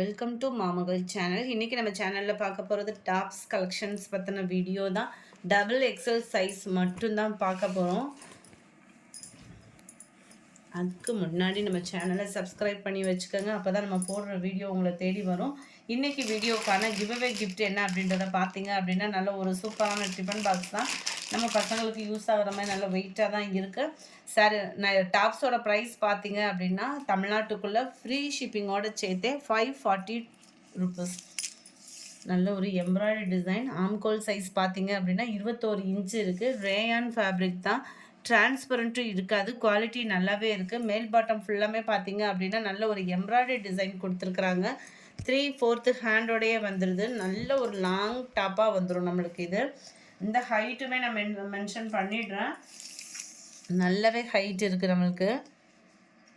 Welcome to மாமகள் channel. இன்றைக்கி நம்ம சேனலில் பார்க்க போகிறது டாப்ஸ் கலெக்ஷன்ஸ் பற்றின வீடியோ தான். டபுள் எக்ஸல் சைஸ் மட்டும்தான் பார்க்க போகிறோம். அதுக்கு முன்னாடி நம்ம சேனலை சப்ஸ்கிரைப் பண்ணி வச்சுக்கோங்க. அப்போ தான் நம்ம போடுற வீடியோ உங்களை தேடி வரும். இன்றைக்கி வீடியோக்கான கிவ்அவே கிஃப்ட் என்ன அப்படின்றத பார்த்தீங்க அப்படின்னா நல்ல ஒரு சூப்பரான டிஃபன் பாக்ஸ் தான். நம்ம பசங்களுக்கு யூஸ் ஆகிற மாதிரி நல்ல வெயிட்டாக தான் இருக்குது. சார் டாப்ஸோட ப்ரைஸ் பார்த்தீங்க அப்படின்னா தமிழ்நாட்டுக்குள்ளே ஃப்ரீ ஷிப்பிங்கோடு சேர்த்தே 540 ரூபீஸ். நல்ல ஒரு எம்ப்ராய்டரி டிசைன். ஆம்கோல் சைஸ் பார்த்தீங்க அப்படின்னா 21 இன்ச்சு இருக்குது. ரேயான் ஃபேப்ரிக் தான். டிரான்ஸ்பரண்ட்டும் இருக்காது. குவாலிட்டி நல்லாவே இருக்குது. மேல் பாட்டம் ஃபுல்லாமே பார்த்தீங்க அப்படின்னா நல்ல ஒரு எம்ப்ராய்டரி டிசைன் கொடுத்துருக்குறாங்க. 3/4 ஹேண்டோடையே வந்துடுது. நல்ல ஒரு லாங் டாப்பாக வந்துடும் நம்மளுக்கு இது. இந்த ஹைட்டுமே நான் மென்ஷன் பண்ணிடுறேன். நல்லாவே ஹைட் இருக்குது நம்மளுக்கு.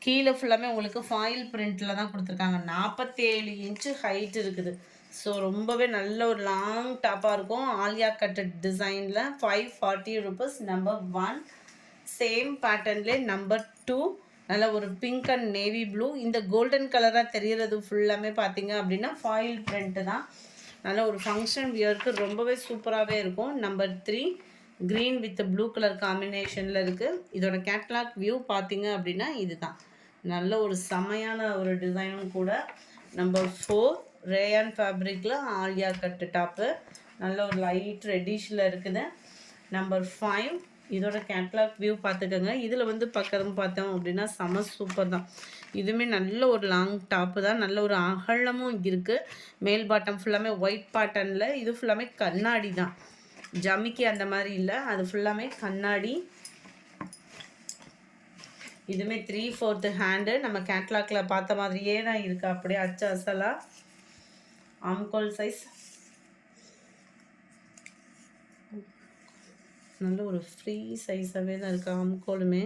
கீழே ஃபுல்லாமே உங்களுக்கு ஃபாயில் பிரிண்டில் தான் கொடுத்துருக்காங்க. 47 இன்ச்சு ஹைட் இருக்குது. ஸோ ரொம்பவே நல்ல ஒரு லாங் டாப்பாக இருக்கும். ஆலியா கட்டட் டிசைனில் 540 ரூபீஸ். நம்பர் 1 சேம் பேட்டர்ன்லே. நம்பர் 2 நல்ல ஒரு பிங்க் அண்ட் நேவி ப்ளூ. இந்த கோல்டன் கலராக தெரிகிறது ஃபுல்லாமே பார்த்தீங்க அப்படின்னா ஃபாயில் பிரிண்ட்டு தான். நல்ல ஒரு ஃபங்க்ஷன் வியருக்கு ரொம்பவே சூப்பராகவே இருக்கும். Number 3 green with blue colour காம்பினேஷனில் இருக்குது. இதோட கேட்லாக் வியூ பார்த்தீங்க அப்படின்னா இதுதான். நல்ல ஒரு செமையான ஒரு டிசைனும் கூட. நம்பர் 4 ரேயான் ஃபேப்ரிக்கில் ஆலியா கட்டு டாப்பு. நல்ல ஒரு லைட் ரெட்டிஷில் இருக்குது. நம்பர் 5 இதோட கேட்லாக் வியூ பார்த்துக்கோங்க. இதில் வந்து பக்கம் பார்த்தோம் அப்படின்னா செம சூப்பர் தான். இதுவுமே நல்ல ஒரு லாங் டாப்பு தான். நல்ல ஒரு அகலமும் இருக்குது. மேல் பாட்டம் ஃபுல்லாமே ஒயிட் பேட்டர்னில். இது ஃபுல்லாமே கண்ணாடி தான். ஜமிக்கி அந்த மாதிரி இல்லை, அது ஃபுல்லாமே கண்ணாடி. இதுவுமே 3/4 ஹேண்டு. நம்ம கேட்லாக்கில் பார்த்த மாதிரியே தான் இருக்குது. அப்படியே அச்சு அசலாக. ஆம்கோல் சைஸ் நல்ல ஒரு ஃப்ரீ சைஸாகவே தான் இருக்குது. ஆம்கோலுமே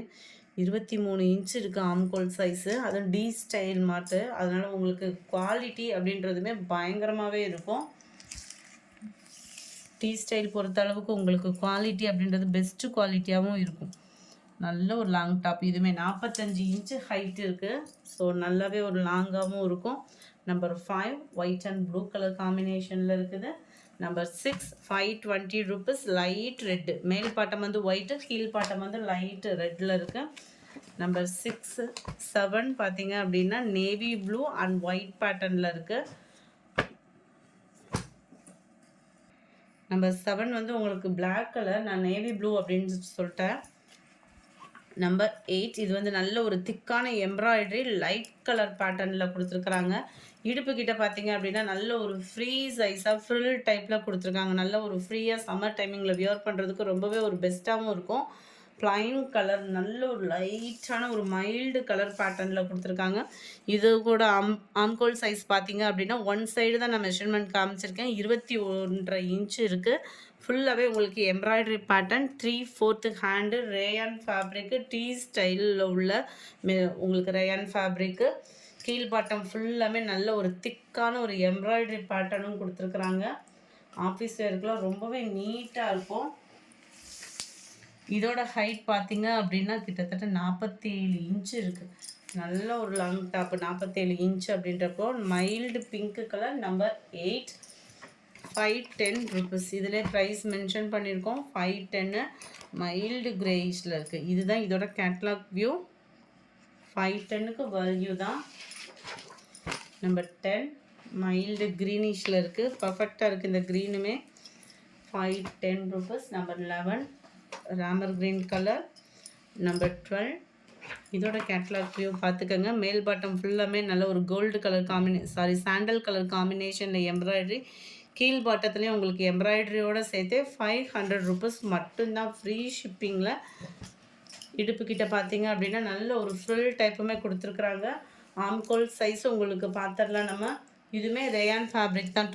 23 இன்ச்சு இருக்குது ஆம்கோல் சைஸு. அதுவும் டி ஸ்டைல் மாட்டு. அதனால் உங்களுக்கு குவாலிட்டி அப்படின்றதுமே பயங்கரமாகவே இருக்கும். டி ஸ்டைல் பொறுத்த அளவுக்கு உங்களுக்கு குவாலிட்டி அப்படின்றது பெஸ்ட்டு குவாலிட்டியாகவும் இருக்கும். நல்ல ஒரு லாங் டாப். இதுவுமே 45 இன்ச்சு ஹைட் இருக்குது. ஸோ நல்லாவே ஒரு லாங்காகவும் இருக்கும். Number 5 white and blue colour காம்பினேஷனில் இருக்குது. Number 6 520 rupees. Light red. மேல் பாட்டம் வந்து ஒயிட்டு, கீழ் பாட்டம் வந்து லைட்டு ரெட்டில் இருக்குது. நம்பர் 6 7 பார்த்தீங்க அப்படின்னா நேவி ப்ளூ அண்ட் ஒயிட் பேட்டர்னில் இருக்குது. நம்பர் 7 வந்து உங்களுக்கு பிளாக் கலர், நான் நேவி ப்ளூ அப்படின்னு சொல்லிட்டேன். நம்பர் 8 இது வந்து நல்ல ஒரு திக்கான எம்ப்ராய்டரி லைட் கலர் பேட்டர்னில் கொடுத்துருக்குறாங்க. இடுப்பு கிட்ட பார்த்தீங்க அப்படின்னா நல்ல ஒரு ஃப்ரீ சைஸாக ஃப்ரில் டைப்பில் கொடுத்துருக்காங்க. நல்ல ஒரு ஃப்ரீயாக சம்மர் டைமிங்கில் வியர் பண்ணுறதுக்கு ரொம்பவே ஒரு பெஸ்ட்டாகவும் இருக்கும். ப்ளைன் கலர் நல்ல ஒரு லைட்டான ஒரு மைல்டு கலர் பேட்டர்னில் கொடுத்துருக்காங்க. இது கூட ஆம்கோல் சைஸ் பார்த்தீங்க அப்படின்னா ஒன் சைடு தான் நான் மெஷர்மெண்ட் காமிச்சிருக்கேன். 21.5 இன்ச்சு இருக்குது. ஃபுல்லாகவே உங்களுக்கு embroidery pattern. 3/4 hand. Rayon fabric tea ஸ்டைலில் உள்ள உங்களுக்கு ரேயான் ஃபேப்ரிக்கு. கீழ் பாட்டம் ஃபுல்லாமே நல்ல ஒரு திக்கான ஒரு எம்ப்ராய்டரி பேட்டர்னும் கொடுத்துருக்குறாங்க. ஆஃபீஸ் வேர்க்கெலாம் ரொம்பவே நீட்டாக இருக்கும். இதோட ஹைட் பார்த்தீங்க அப்படின்னா கிட்டத்தட்ட 47 இன்ச்சு இருக்குது. நல்ல ஒரு லாங் டாப்பு. 47 இன்ச்சு அப்படின்றப்போ mild pink colour. Number 8 510 rupees. இதிலே ப்ரைஸ் மென்ஷன் பண்ணியிருக்கோம். 510 மைல்டு கிரேயிஷில் இருக்குது. இதுதான் இதோட கேட்லாக் வியூ. 510க்கு வேல்யூ தான். நம்பர் 10 மைல்டு க்ரீனிஷில் இருக்குது. பர்ஃபெக்டாக இருக்குது இந்த க்ரீனுமே. 510 rupees. Number 11 Ramar green colour. Number 12 இதோட கேட்லாக் வியூ பார்த்துக்கோங்க. மேல் பாட்டம் ஃபுல்லாமே நல்ல ஒரு கோல்டு கலர் சாண்டல் கலர் காம்பினேஷனில் எம்ப்ராய்டரி. கீழ் பாட்டத்துலேயும் உங்களுக்கு எம்ப்ராய்டரியோடு சேர்த்து 500 ரூபீஸ் மட்டும்தான் ஃப்ரீ ஷிப்பிங்கில். இடுப்பு கிட்ட பார்த்தீங்க அப்படின்னா நல்ல ஒரு ஃபுல் டைப்புமே கொடுத்துருக்குறாங்க. ஆம்கோல் சைஸ் உங்களுக்கு பார்த்துடலாம் நம்ம. இதுவுமே ரேயான் ஃபேப்ரிக் தான்.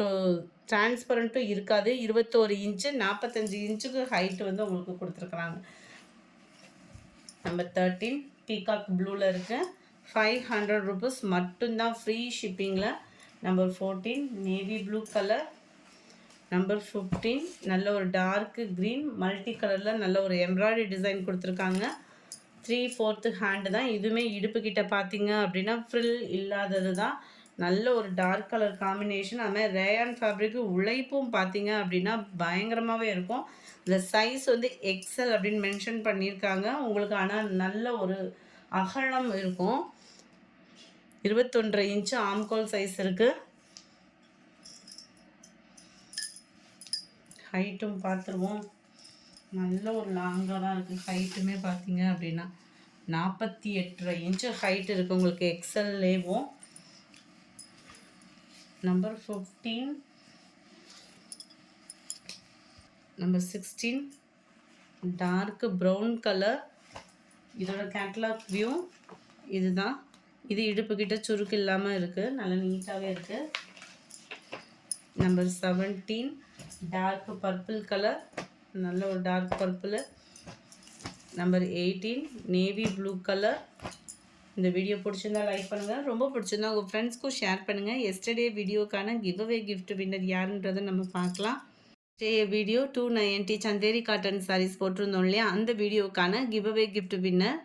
டிரான்ஸ்பரண்ட்டும் இருக்காது. 21 இன்ச்சு 45 இன்ச்சுக்கு ஹைட்டு வந்து உங்களுக்கு கொடுத்துருக்குறாங்க. நம்பர் 13 பீகாக் ப்ளூவில் இருக்குது. 500 ரூபீஸ் மட்டும்தான் ஃப்ரீ ஷிப்பிங்கில். Number 14 navy blue colour. Number 15 நல்ல ஒரு டார்க்கு க்ரீன் மல்டி கலரில் நல்ல ஒரு எம்ப்ராய்டரி டிசைன் கொடுத்துருக்காங்க. 3/4 ஹேண்டு தான். இதுவுமே இடுப்பு கிட்ட பார்த்தீங்க அப்படின்னா ஃப்ரில் இல்லாதது தான். நல்ல ஒரு டார்க் கலர் காம்பினேஷன். அது மாதிரி ரேயான் ஃபேப்ரிக்கு உழைப்பும் பார்த்தீங்க அப்படின்னா பயங்கரமாகவே இருக்கும். இந்த சைஸ் வந்து எக்ஸல் அப்படின்னு மென்ஷன் பண்ணியிருக்காங்க. உங்களுக்கு ஆனால் நல்ல ஒரு அகலம் இருக்கும். 21 இன்ச்சு ஆம்கோல் சைஸ் இருக்குது. ஹைட்டும் பார்த்துருவோம். நல்ல ஒரு லாங்காக தான் இருக்குது. ஹைட்டுமே பார்த்தீங்க அப்படின்னா 48.5 இன்ச்சு ஹைட் இருக்குது உங்களுக்கு எக்ஸல்லேவும். Number 15, number 16 dark brown colour. இதோட கேட்லாக் வியூ இதுதான். இது இடுப்புக்கிட்ட சுருக்கு இல்லாமல் இருக்குது, நல்லா நீட்டாகவே இருக்குது. நம்பர் 17 டார்க் பர்பிள் கலர், நல்ல ஒரு dark purple. Number 18 navy blue colour. இந்த வீடியோ பிடிச்சிருந்தா லைக் பண்ணுங்கள், ரொம்ப பிடிச்சிருந்தா உங்கள் ஃப்ரெண்ட்ஸ்க்கும் ஷேர் பண்ணுங்கள். எஸ்டர்டே வீடியோக்கான கிவ்அவே கிஃப்ட் வின்னர் யாருன்றதை நம்ம பார்க்கலாம். வீடியோ 290 சந்தேரி காட்டன் சாரீஸ் போட்டிருந்தோம் இல்லையா, அந்த வீடியோக்கான கிவ்அவே கிஃப்ட் வின்னர்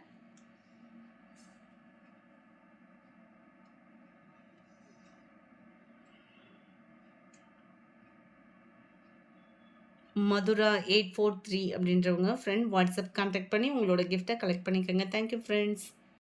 மதுரா 843 அப்படின்றவங்க ஃப்ரெண்ட் வாட்ஸ்அப் கான்டாக்ட் பண்ணி உங்களோட கிஃப்ட்டை கலெக்ட் பண்ணிக்கோங்க. Thank you friends.